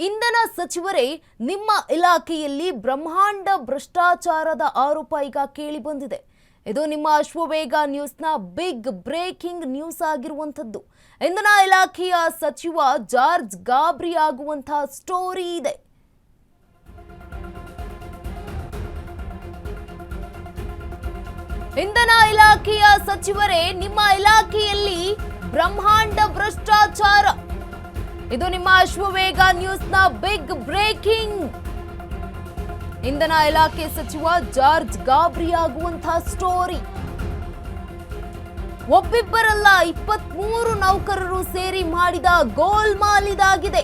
ಇಂಧನ ಸಚಿವರೇ ನಿಮ್ಮ ಇಲಾಖೆಯಲ್ಲಿ ಬ್ರಹ್ಮಾಂಡ ಭ್ರಷ್ಟಾಚಾರದ ಆರೋಪ ಈಗ ಕೇಳಿ ಬಂದಿದೆ. ಇದು ನಿಮ್ಮ ಅಶ್ವವೇಗ ನ್ಯೂಸ್ನ ಬಿಗ್ ಬ್ರೇಕಿಂಗ್ ನ್ಯೂಸ್ ಆಗಿರುವಂತದ್ದು. ಇಂಧನ ಇಲಾಖೆಯ ಸಚಿವ ಜಾರ್ಜ್ ಗಾಬ್ರಿ ಆಗುವಂತಹ ಸ್ಟೋರಿ ಇದೆ. ಇಂಧನ ಇಲಾಖೆಯ ಸಚಿವರೇ ನಿಮ್ಮ ಇಲಾಖೆಯಲ್ಲಿ ಬ್ರಹ್ಮಾಂಡ ಭ್ರಷ್ಟಾಚಾರ. ಇದು ನಿಮ್ಮ ಅಶ್ವವೇಗ ನ್ಯೂಸ್ನ ಬಿಗ್ ಬ್ರೇಕಿಂಗ್. ಇಂಧನ ಇಲಾಖೆ ಸಚಿವ ಜಾರ್ಜ್ ಗಾಬ್ರಿ ಆಗುವಂತಹ ಸ್ಟೋರಿ. ಒಬ್ಬಿಬ್ಬರಲ್ಲ 23 ನೌಕರರು ಸೇರಿ ಮಾಡಿದ ಗೋಲ್ಮಾಲ್ ಇದಾಗಿದೆ.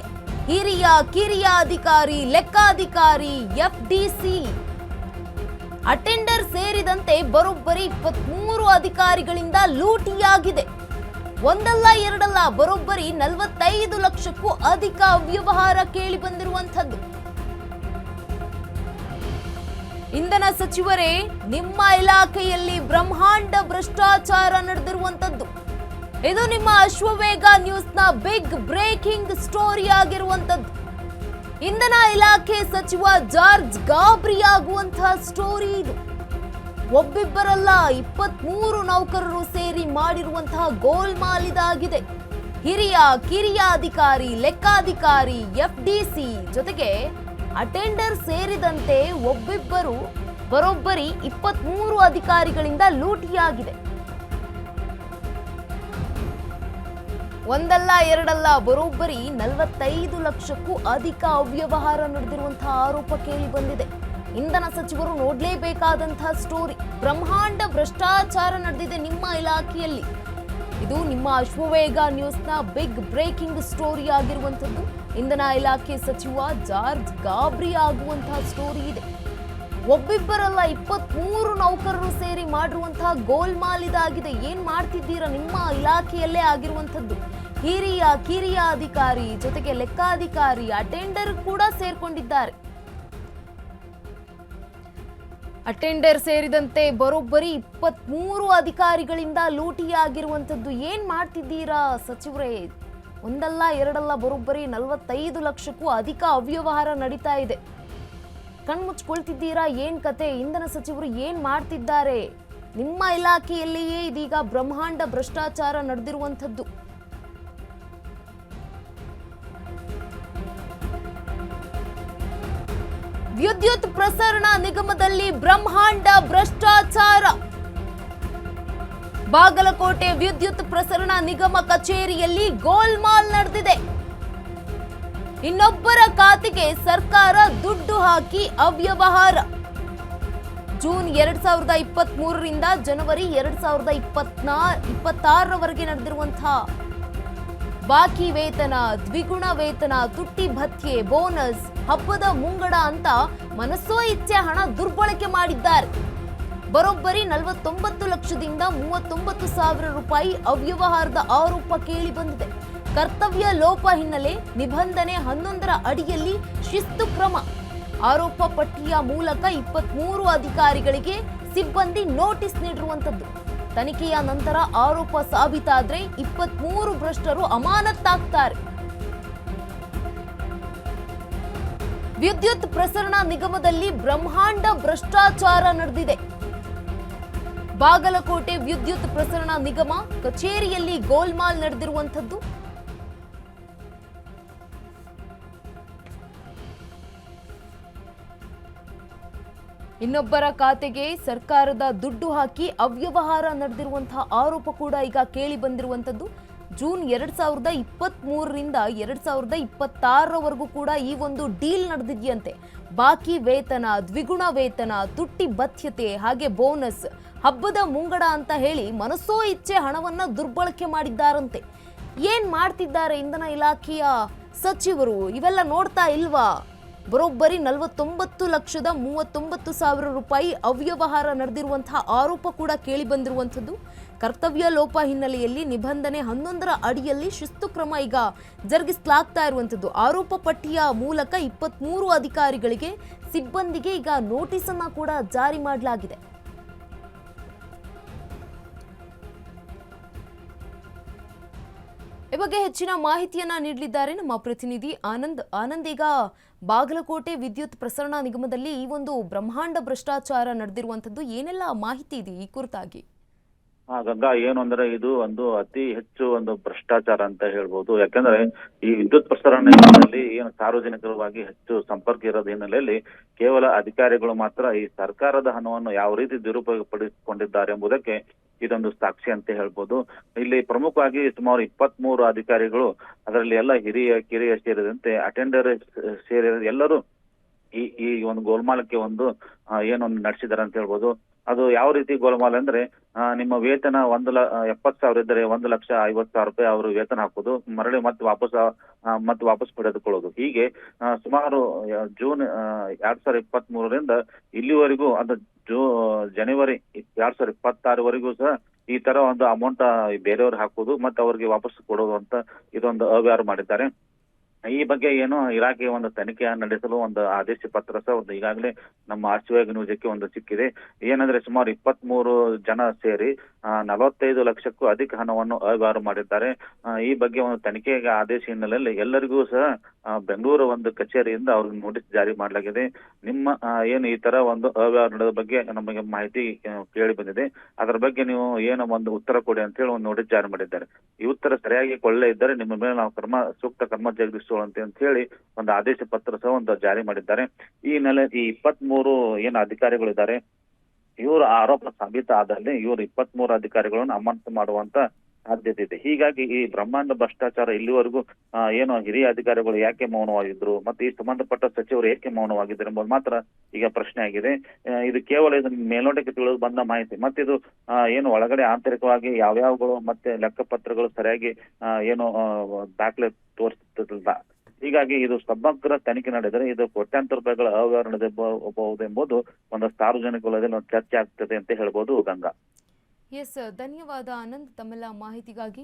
ಹಿರಿಯ ಕಿರಿಯ ಅಧಿಕಾರಿ, ಲೆಕ್ಕಾಧಿಕಾರಿ, FDC, ಅಟೆಂಡರ್ ಸೇರಿದಂತೆ ಬರೋಬ್ಬರಿ 23 ಅಧಿಕಾರಿಗಳಿಂದ ಲೂಟಿಯಾಗಿದೆ. ಒಂದಲ್ಲ ಎರಡಲ್ಲ, ಬರೋಬ್ಬರಿ 45 ಲಕ್ಷಕ್ಕೂ ಅಧಿಕ ಅವ್ಯವಹಾರ ಕೇಳಿ ಬಂದಿರುವಂತದ್ದು. ಇಂಧನ ಸಚಿವರೇ ನಿಮ್ಮ ಇಲಾಖೆಯಲ್ಲಿ ಬ್ರಹ್ಮಾಂಡ ಭ್ರಷ್ಟಾಚಾರ ನಡೆದಿರುವಂತದ್ದು. ಇದು ನಿಮ್ಮ ಅಶ್ವವೇಗ ನ್ಯೂಸ್ನ ಬಿಗ್ ಬ್ರೇಕಿಂಗ್ ಸ್ಟೋರಿ ಆಗಿರುವಂತದ್ದು. ಇಂಧನ ಇಲಾಖೆ ಸಚಿವ ಜಾರ್ಜ್ ಗಾಬ್ರಿ ಆಗುವಂತಹ ಸ್ಟೋರಿ ಇದು. ಒಬ್ಬಿಬ್ಬರಲ್ಲ 23 ನೌಕರರು ಸೇರಿ ಮಾಡಿರುವಂತಹ ಗೋಲ್ಮಾಲ್ ಇದಾಗಿದೆ. ಹಿರಿಯ ಕಿರಿಯ ಅಧಿಕಾರಿ, ಲೆಕ್ಕಾಧಿಕಾರಿ, FDC ಜೊತೆಗೆ ಅಟೆಂಡರ್ ಸೇರಿದಂತೆ ಒಬ್ಬಿಬ್ಬರು ಬರೋಬ್ಬರಿ 23 ಅಧಿಕಾರಿಗಳಿಂದ ಲೂಟಿಯಾಗಿದೆ. ಒಂದಲ್ಲ ಎರಡಲ್ಲ, ಬರೋಬ್ಬರಿ 45 ಲಕ್ಷಕ್ಕೂ ಅಧಿಕ ಅವ್ಯವಹಾರ ನಡೆದಿರುವಂತಹ ಆರೋಪ ಕೇಳಿ ಬಂದಿದೆ. ಇಂಧನ ಸಚಿವರು ನೋಡಲೇಬೇಕಾದಂತಹ ಸ್ಟೋರಿ. ಬ್ರಹ್ಮಾಂಡ ಭ್ರಷ್ಟಾಚಾರ ನಡೆದಿದೆ ನಿಮ್ಮ ಇಲಾಖೆಯಲ್ಲಿ. ಇದು ನಿಮ್ಮ ಅಶ್ವವೇಗ ನ್ಯೂಸ್ನ ಬಿಗ್ ಬ್ರೇಕಿಂಗ್ ಸ್ಟೋರಿ ಆಗಿರುವಂತದ್ದು. ಇಂಧನ ಇಲಾಖೆ ಸಚಿವ ಜಾರ್ಜ್ ಗಾಬ್ರಿ ಆಗುವಂತಹ ಸ್ಟೋರಿ ಇದೆ. ಒಬ್ಬಿಬ್ಬರಲ್ಲ 23 ನೌಕರರು ಸೇರಿ ಮಾಡಿರುವಂತಹ ಗೋಲ್ಮಾಲ್ ಇದಾಗಿದೆ. ಏನ್ ಮಾಡ್ತಿದ್ದೀರಾ? ನಿಮ್ಮ ಇಲಾಖೆಯಲ್ಲೇ ಆಗಿರುವಂತದ್ದು. ಹಿರಿಯ ಕಿರಿಯ ಅಧಿಕಾರಿ ಜೊತೆಗೆ ಲೆಕ್ಕಾಧಿಕಾರಿ, ಅಟೆಂಡರ್ ಕೂಡ ಸೇರ್ಕೊಂಡಿದ್ದಾರೆ. ಅಟೆಂಡರ್ ಸೇರಿದಂತೆ ಬರೋಬ್ಬರಿ 23 ಅಧಿಕಾರಿಗಳಿಂದ ಲೂಟಿಯಾಗಿರುವಂತದ್ದು. ಏನ್ ಮಾಡ್ತಿದ್ದೀರಾ ಸಚಿವರೇ? ಒಂದಲ್ಲ ಎರಡಲ್ಲ, ಬರೋಬ್ಬರಿ 45 ಲಕ್ಷಕ್ಕೂ ಅಧಿಕ ಅವ್ಯವಹಾರ ನಡೀತಾ ಇದೆ. ಕಣ್ಮುಚ್ಕೊಳ್ತಿದ್ದೀರಾ? ಏನ್ ಕತೆ? ಇಂಧನ ಸಚಿವರು ಏನ್ ಮಾಡ್ತಿದ್ದಾರೆ? ನಿಮ್ಮ ಇಲಾಖೆಯಲ್ಲಿಯೇ ಇದೀಗ ಬ್ರಹ್ಮಾಂಡ ಭ್ರಷ್ಟಾಚಾರ ನಡೆದಿರುವಂತದ್ದು. ವಿದ್ಯುತ್ ಪ್ರಸರಣ ನಿಗಮದಲ್ಲಿ ಬ್ರಹ್ಮಾಂಡ ಭ್ರಷ್ಟಾಚಾರ. ಬಾಗಲಕೋಟೆ ವಿದ್ಯುತ್ ಪ್ರಸರಣ ನಿಗಮ ಕಚೇರಿಯಲ್ಲಿ ಗೋಲ್ಮಾಲ್ ನಡೆದಿದೆ. ಇನ್ನೊಬ್ಬರ ಖಾತೆಗೆ ಸರ್ಕಾರ ದುಡ್ಡು ಹಾಕಿ ಅವ್ಯವಹಾರ. ಜೂನ್ 2023ರಿಂದ ಜನವರಿ 2026ರವರೆಗೆ ನಡೆದಿರುವಂತಹ ಬಾಕಿ ವೇತನ, ದ್ವಿಗುಣ ವೇತನ, ತುಟ್ಟಿ ಭತ್ಯೆ, ಬೋನಸ್, ಹಬ್ಬದ ಮುಂಗಡ ಅಂತ ಮನಸೋ ಇಚ್ಛೆ ಹಣ ದುರ್ಬಳಕೆ ಮಾಡಿದ್ದಾರೆ. ಬರೋಬ್ಬರಿ 49 ಲಕ್ಷದಿಂದ 39 ಸಾವಿರ ರೂಪಾಯಿ ಅವ್ಯವಹಾರದ ಆರೋಪ ಕೇಳಿ ಬಂದಿದೆ. ಕರ್ತವ್ಯ ಲೋಪ ಹಿನ್ನೆಲೆ ನಿಬಂಧನೆ 11ರ ಅಡಿಯಲ್ಲಿ ಶಿಸ್ತು ಕ್ರಮ. ಆರೋಪ ಪಟ್ಟಿಯ ಮೂಲಕ 23 ಅಧಿಕಾರಿಗಳಿಗೆ ಸಿಬ್ಬಂದಿ ನೋಟಿಸ್ ನೀಡಿರುವಂತದ್ದು. ತನಿಖೆಯ ನಂತರ ಆರೋಪ ಸಾಬೀತಾದ್ರೆ 23 ಭ್ರಷ್ಟರು ಅಮಾನತ್ತಾಗ್ತಾರೆ. ವಿದ್ಯುತ್ ಪ್ರಸರಣ ನಿಗಮದಲ್ಲಿ ಬ್ರಹ್ಮಾಂಡ ಭ್ರಷ್ಟಾಚಾರ ನಡೆದಿದೆ. ಬಾಗಲಕೋಟೆ ವಿದ್ಯುತ್ ಪ್ರಸರಣ ನಿಗಮ ಕಚೇರಿಯಲ್ಲಿ ಗೋಲ್ಮಾಲ್ ನಡೆದಿರುವಂತದ್ದು. ಇನ್ನೊಬ್ಬರ ಖಾತೆಗೆ ಸರ್ಕಾರದ ದುಡ್ಡು ಹಾಕಿ ಅವ್ಯವಹಾರ ನಡೆದಿರುವಂತಹ ಆರೋಪ ಕೂಡ ಈಗ ಕೇಳಿ ಬಂದಿರುವಂತದ್ದು. ಜೂನ್ 2023ರಿಂದ 2026ರವರೆಗೂ ಕೂಡ ಈ ಒಂದು ಡೀಲ್ ನಡೆದಿದೆಯಂತೆ. ಬಾಕಿ ವೇತನ, ದ್ವಿಗುಣ ವೇತನ, ತುಟ್ಟಿ ಭತ್ಯತೆ, ಹಾಗೆ ಬೋನಸ್, ಹಬ್ಬದ ಮುಂಗಡ ಅಂತ ಹೇಳಿ ಮನಸೋ ಇಚ್ಛೆ ಹಣವನ್ನ ದುರ್ಬಳಕೆ ಮಾಡಿದ್ದಾರಂತೆ. ಏನ್ ಮಾಡ್ತಿದ್ದಾರೆ ಇಂಧನ ಇಲಾಖೆಯ ಸಚಿವರು? ಇವೆಲ್ಲ ನೋಡ್ತಾ ಇಲ್ವಾ? ಬರೋಬ್ಬರಿ 49,39,000 ರೂಪಾಯಿ ಅವ್ಯವಹಾರ ನಡೆದಿರುವಂತಹ ಆರೋಪ ಕೂಡ ಕೇಳಿ ಬಂದಿರುವಂತದ್ದು. ಕರ್ತವ್ಯ ಲೋಪ ಹಿನ್ನೆಲೆಯಲ್ಲಿ ನಿಬಂಧನೆ 11ರ ಅಡಿಯಲ್ಲಿ ಶಿಸ್ತು ಕ್ರಮ ಈಗ ಜರುಗಿಸಲಾಗ್ತಾ ಇರುವಂತದ್ದು. ಆರೋಪ ಪಟ್ಟಿಯ ಮೂಲಕ 23 ಅಧಿಕಾರಿಗಳಿಗೆ, ಸಿಬ್ಬಂದಿಗೆ ಈಗ ನೋಟಿಸ್ ಅನ್ನ ಕೂಡ ಜಾರಿ ಮಾಡಲಾಗಿದೆ. ಈ ಬಗ್ಗೆ ಹೆಚ್ಚಿನ ಮಾಹಿತಿಯನ್ನ ನೀಡಲಿದ್ದಾರೆ ನಮ್ಮ ಪ್ರತಿನಿಧಿ ಆನಂದ್ ಈಗ ಬಾಗಲಕೋಟೆ ವಿದ್ಯುತ್ ಪ್ರಸರಣ ನಿಗಮದಲ್ಲಿ ಈ ಒಂದು ಬ್ರಹ್ಮಾಂಡ ಭ್ರಷ್ಟಾಚಾರ ನಡೆದಿರುವಂತದ್ದು ಏನೆಲ್ಲ ಮಾಹಿತಿ ಇದೆ ಈ ಕುರಿತಾಗಿ? ಗಂಗಾ, ಏನು ಅಂದ್ರೆ ಇದು ಒಂದು ಅತಿ ಹೆಚ್ಚು ಒಂದು ಭ್ರಷ್ಟಾಚಾರ ಅಂತ ಹೇಳ್ಬೋದು. ಯಾಕಂದ್ರೆ ಈ ವಿದ್ಯುತ್ ಪ್ರಸರಣ ನಿಗಮದಲ್ಲಿ ಏನು ಸಾರ್ವಜನಿಕವಾಗಿ ಹೆಚ್ಚು ಸಂಪರ್ಕ ಇರೋದ ಹಿನ್ನೆಲೆಯಲ್ಲಿ ಕೇವಲ ಅಧಿಕಾರಿಗಳು ಮಾತ್ರ ಈ ಸರ್ಕಾರದ ಹಣವನ್ನು ಯಾವ ರೀತಿ ದುರುಪಯೋಗ ಪಡಿಸಿಕೊಂಡಿದ್ದಾರೆ ಎಂಬುದಕ್ಕೆ ಇದೊಂದು ಸಾಕ್ಷಿ ಅಂತ ಹೇಳ್ಬೋದು. ಇಲ್ಲಿ ಪ್ರಮುಖವಾಗಿ ಸುಮಾರು 23 ಅಧಿಕಾರಿಗಳು, ಅದರಲ್ಲಿ ಎಲ್ಲ ಹಿರಿಯ ಕಿರಿಯ ಸೇರಿದಂತೆ ಅಟೆಂಡರ್ ಸೇರಿ ಎಲ್ಲರೂ ಈ ಒಂದು ಗೋಲ್ಮಾಲಕ್ಕೆ ಒಂದು ಏನೊಂದು ನಡೆಸಿದಾರೆ ಅಂತ ಹೇಳ್ಬೋದು. ಅದು ಯಾವ ರೀತಿ ಗೋಲ್ಮಾಲ್ ಅಂದ್ರೆ, ನಿಮ್ಮ ವೇತನ 70,000 ಇದ್ದರೆ 1,50,000 ರೂಪಾಯಿ ಅವರು ವೇತನ ಹಾಕೋದು, ಮರಳಿ ಮತ್ತೆ ವಾಪಸ್ ಪಡೆದುಕೊಳ್ಳೋದು. ಹೀಗೆ ಸುಮಾರು ಜೂನ್ 2023ರಿಂದ ಇಲ್ಲಿವರೆಗೂ ಅದು ಜನವರಿ 2026ವರೆಗೂ ಸಹ ಈ ತರ ಒಂದು ಅಮೌಂಟ್ ಬೇರೆಯವ್ರು ಹಾಕೋದು ಮತ್ತೆ ಅವ್ರಿಗೆ ವಾಪಸ್ ಕೊಡೋದು ಅಂತ ಇದೊಂದು ಅವ್ಯವಹಾರ ಮಾಡಿದ್ದಾರೆ. ಈ ಬಗ್ಗೆ ಏನು ಇಲಾಖೆ ಒಂದು ತನಿಖೆ ನಡೆಸಲು ಒಂದು ಆದೇಶ ಪತ್ರ ಸಹ ಒಂದು ಈಗಾಗಲೇ ನಮ್ಮ ಆರ್ಚಿವೇಗ ನ್ಯೂಸಕ್ಕೆ ಒಂದು ಸಿಕ್ಕಿದೆ. ಏನಂದ್ರೆ ಸುಮಾರು 23 ಜನ ಸೇರಿ 45 ಲಕ್ಷಕ್ಕೂ ಅಧಿಕ ಹಣವನ್ನು ಅವ್ಯವಹಾರ ಮಾಡಿದ್ದಾರೆ. ಈ ಬಗ್ಗೆ ಒಂದು ತನಿಖೆಗೆ ಆದೇಶ ಹಿನ್ನೆಲೆಯಲ್ಲಿ ಎಲ್ಲರಿಗೂ ಸಹ ಬೆಂಗಳೂರು ಒಂದು ಕಚೇರಿಯಿಂದ ಅವ್ರಿಗೆ ನೋಟಿಸ್ ಜಾರಿ ಮಾಡಲಾಗಿದೆ. ನಿಮ್ಮ ಏನು ಈ ತರ ಒಂದು ಅವ್ಯವಹಾರ ನಡೆದ ಬಗ್ಗೆ ನಮಗೆ ಮಾಹಿತಿ ಕೇಳಿ ಬಂದಿದೆ, ಅದರ ಬಗ್ಗೆ ನೀವು ಏನು ಒಂದು ಉತ್ತರ ಕೊಡಿ ಅಂತ ಹೇಳಿ ಒಂದು ನೋಟಿಸ್ ಜಾರಿ ಮಾಡಿದ್ದಾರೆ. ಈ ಉತ್ತರ ಸರಿಯಾಗಿ ಕೊಳ್ಳೇ ಇದ್ದರೆ ನಿಮ್ಮ ಮೇಲೆ ನಾವು ಸೂಕ್ತ ಕ್ರಮ ಜರುಗಿಸುವಂತೆ ಅಂತ ಹೇಳಿ ಒಂದು ಆದೇಶ ಪತ್ರ ಸಹ ಒಂದು ಜಾರಿ ಮಾಡಿದ್ದಾರೆ. ಈ ಹಿನ್ನೆಲೆ ಈ 23 ಏನು ಅಧಿಕಾರಿಗಳಿದ್ದಾರೆ, ಇವರು ಆರೋಪ ಸಾಬೀತು ಆದಲ್ಲಿ ಇವರು 23 ಅಧಿಕಾರಿಗಳನ್ನು ಅಮಾನತು ಮಾಡುವಂತ ಸಾಧ್ಯತೆ ಇದೆ. ಹೀಗಾಗಿ ಈ ಬ್ರಹ್ಮಾಂಡ ಭ್ರಷ್ಟಾಚಾರ ಇಲ್ಲಿವರೆಗೂ ಏನು ಹಿರಿಯ ಅಧಿಕಾರಿಗಳು ಯಾಕೆ ಮೌನವಾಗಿದ್ರು ಮತ್ತೆ ಈ ಸಂಬಂಧಪಟ್ಟ ಸಚಿವರು ಏಕೆ ಮೌನವಾಗಿದ್ರು ಎಂಬುದು ಮಾತ್ರ ಈಗ ಪ್ರಶ್ನೆ ಆಗಿದೆ. ಇದು ಕೇವಲ ಇದನ್ನ ಮೇಲ್ನೋಟಕ್ಕೆ ತಿಳಿದು ಬಂದ ಮಾಹಿತಿ. ಮತ್ತೆ ಇದು ಏನು ಒಳಗಡೆ ಆಂತರಿಕವಾಗಿ ಯಾವ್ಯಾವಗಳು ಮತ್ತೆ ಲೆಕ್ಕಪತ್ರಗಳು ಸರಿಯಾಗಿ ಏನು ದಾಖಲೆ ತೋರಿಸುತ್ತಿಲ್ಲ. ಹೀಗಾಗಿ ಇದು ಸಮಗ್ರ ತನಿಖೆ ನಡೆದರೆ ಇದು ಕೋಟ್ಯಾಂತರ ರೂಪಾಯಿಗಳ ಅವ್ಯವಹಾರ ನಡೆಯಬಹುದು ಎಂಬುದು ಒಂದು ಸಾರ್ವಜನಿಕ ವಲಯದಲ್ಲಿ ಒಂದು ಚರ್ಚೆ ಆಗ್ತದೆ ಅಂತ ಹೇಳ್ಬೋದು ಗಂಗಾ. ಎಸ್, ಧನ್ಯವಾದ ಆನಂದ್ ತಮ್ಮೆಲ್ಲ ಮಾಹಿತಿಗಾಗಿ.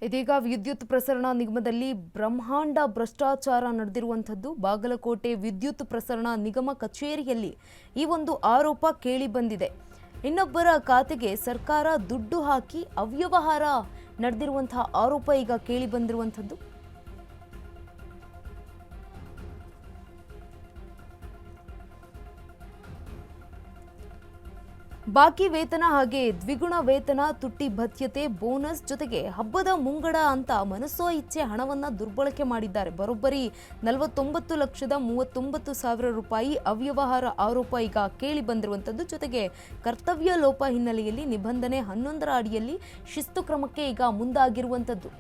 ಇದೀಗ ವಿದ್ಯುತ್ ಪ್ರಸರಣ ನಿಗಮದಲ್ಲಿ ಬ್ರಹ್ಮಾಂಡ ಭ್ರಷ್ಟಾಚಾರ ನಡೆದಿರುವಂಥದ್ದು ಬಾಗಲಕೋಟೆ ವಿದ್ಯುತ್ ಪ್ರಸರಣ ನಿಗಮ ಕಚೇರಿಯಲ್ಲಿ ಈ ಒಂದು ಆರೋಪ ಕೇಳಿ ಬಂದಿದೆ. ಇನ್ನೊಬ್ಬರ ಖಾತೆಗೆ ಸರ್ಕಾರ ದುಡ್ಡು ಹಾಕಿ ಅವ್ಯವಹಾರ ನಡೆದಿರುವಂತಹ ಆರೋಪ ಈಗ ಕೇಳಿ ಬಂದಿರುವಂಥದ್ದು. ಬಾಕಿ ವೇತನ ಹಾಗೆ ದ್ವಿಗುಣ ವೇತನ, ತುಟ್ಟಿ ಭತ್ಯತೆ, ಬೋನಸ್ ಜೊತೆಗೆ ಹಬ್ಬದ ಮುಂಗಡ ಅಂತ ಮನಸೋ ಇಚ್ಛೆ ಹಣವನ್ನ ದುರ್ಬಳಕೆ ಮಾಡಿದ್ದಾರೆ. ಬರೋಬ್ಬರಿ 49,39,000 ರೂಪಾಯಿ ಅವ್ಯವಹಾರ ಆರೋಪ ಈಗ ಕೇಳಿ ಬಂದಿರುವಂಥದ್ದು. ಜೊತೆಗೆ ಕರ್ತವ್ಯ ಲೋಪ ಹಿನ್ನೆಲೆಯಲ್ಲಿ ನಿಬಂಧನೆ 11ರ ಅಡಿಯಲ್ಲಿ ಶಿಸ್ತು ಕ್ರಮಕ್ಕೆ ಈಗ ಮುಂದಾಗಿರುವಂಥದ್ದು.